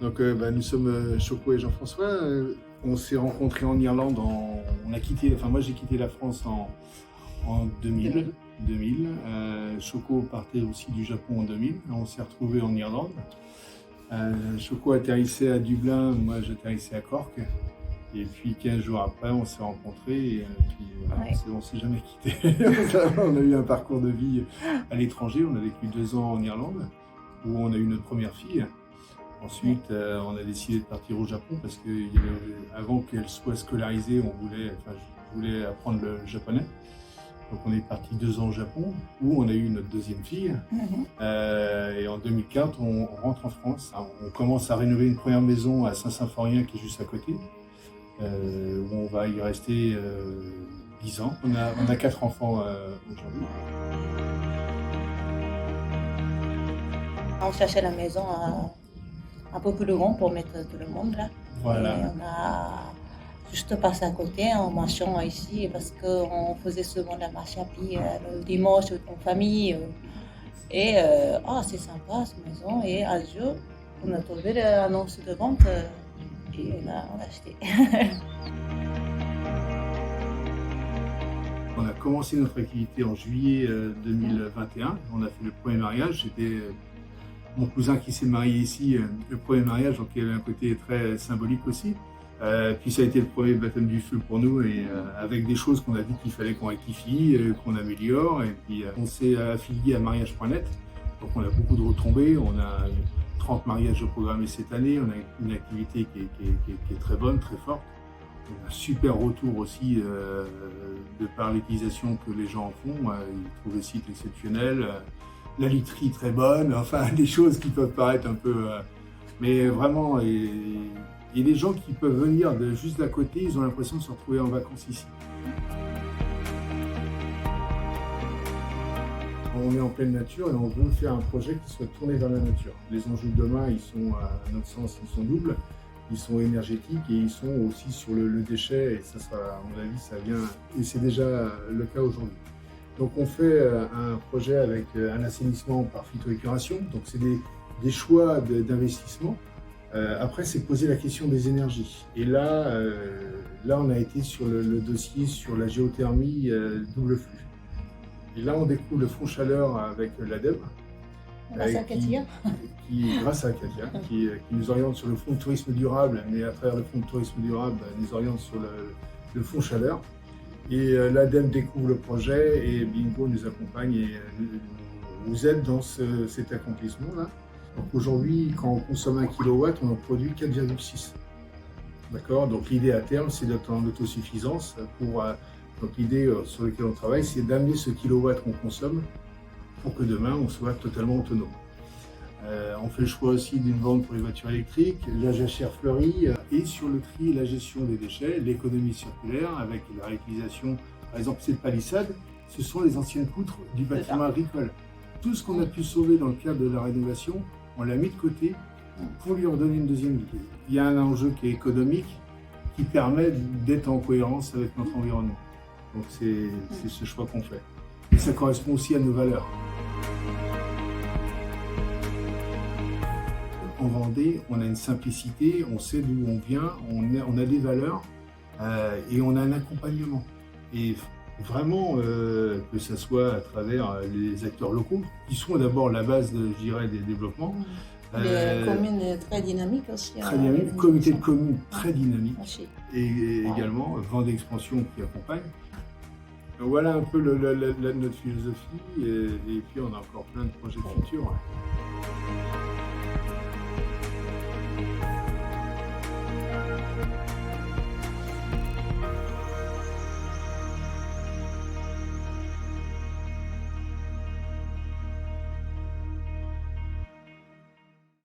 Donc nous sommes Choco et Jean-François. On s'est rencontrés en Irlande. Moi j'ai quitté la France en 2000. Choco partait aussi du Japon en 2000. On s'est retrouvés en Irlande. Choco atterrissait à Dublin, moi j'atterrissais à Cork. Et puis 15 jours après, on s'est rencontrés et puis voilà, Ouais. on s'est jamais quittés. On a eu un parcours de vie à l'étranger. On a vécu 2 ans en Irlande où on a eu notre première fille. Ensuite, on a décidé de partir au Japon parce que avant qu'elle soit scolarisée, je voulais apprendre le japonais. Donc on est parti 2 ans au Japon où on a eu notre deuxième fille. Et en 2004, on rentre en France. On commence à rénover une première maison à Saint-Symphorien qui est juste à côté, où on va y rester 10 ans. On a 4 enfants aujourd'hui. On cherchait la maison un peu plus grand pour mettre tout le monde là. Voilà. Et on a juste passé à côté en marchant ici parce qu'on faisait souvent la marche à pied le dimanche en famille. C'est sympa cette maison. Et un jour, on a trouvé l'annonce de vente et on a acheté. On a commencé notre activité en juillet 2021. On a fait le premier mariage. C'était mon cousin qui s'est marié ici, le premier mariage, donc il y avait un côté très symbolique aussi. Puis ça a été le premier baptême du feu pour nous, et avec des choses qu'on a dit qu'il fallait qu'on rectifie, qu'on améliore. Et puis on s'est affilié à mariage.net, donc on a beaucoup de retombées. On a 30 mariages programmés cette année. On a une activité qui est très bonne, très forte. On a un super retour aussi de par l'utilisation que les gens en font. Ils trouvent le site exceptionnel. La literie très bonne, enfin des choses qui peuvent paraître un peu... mais vraiment, il y a des gens qui peuvent venir juste d'à côté, ils ont l'impression de se retrouver en vacances ici. On est en pleine nature et on veut faire un projet qui soit tourné vers la nature. Les enjeux de demain, à notre sens, ils sont doubles. Ils sont énergétiques et ils sont aussi sur le déchet, et ça, à mon avis, ça vient, et c'est déjà le cas aujourd'hui. Donc on fait un projet avec un assainissement par phytoépuration, donc c'est des choix d'investissement. Après, c'est poser la question des énergies. Et là on a été sur le dossier sur la géothermie double flux. Et là, on découvre le fonds chaleur avec l'ADEME. Grâce à Katia. Grâce à Katia, qui nous oriente sur le fonds de tourisme durable, mais à travers le fonds de tourisme durable, nous oriente sur le fonds chaleur. Et l'ADEME découvre le projet et Bingo nous accompagne et nous aide dans cet accomplissement-là. Donc aujourd'hui, quand on consomme 1 kW, on en produit 4,6. D'accord. Donc l'idée à terme, c'est d'être en autosuffisance. Donc l'idée sur laquelle on travaille, c'est d'amener ce kilowatt qu'on consomme pour que demain, on soit totalement autonome. On fait le choix aussi d'une vente pour les voitures électriques, la jachère fleurie, et sur le tri et la gestion des déchets, l'économie circulaire avec la réutilisation. Par exemple, cette palissade, ce sont les anciennes poutres du bâtiment agricole. Tout ce qu'on a pu sauver dans le cadre de la rénovation, on l'a mis de côté pour lui redonner une deuxième vie. Il y a un enjeu qui est économique, qui permet d'être en cohérence avec notre environnement. Donc c'est ce choix qu'on fait. Et ça correspond aussi à nos valeurs. En Vendée, on a une simplicité, on sait d'où on vient, on a des valeurs et on a un accompagnement. Et vraiment, que ce soit à travers les acteurs locaux, qui sont d'abord la base, je dirais, des développements. Les communes très dynamiques aussi. Très dynamique, comité de communes très dynamique. Aussi. Et également Vendée Expansion qui accompagne. Donc voilà un peu notre philosophie, et puis on a encore plein de projets futurs.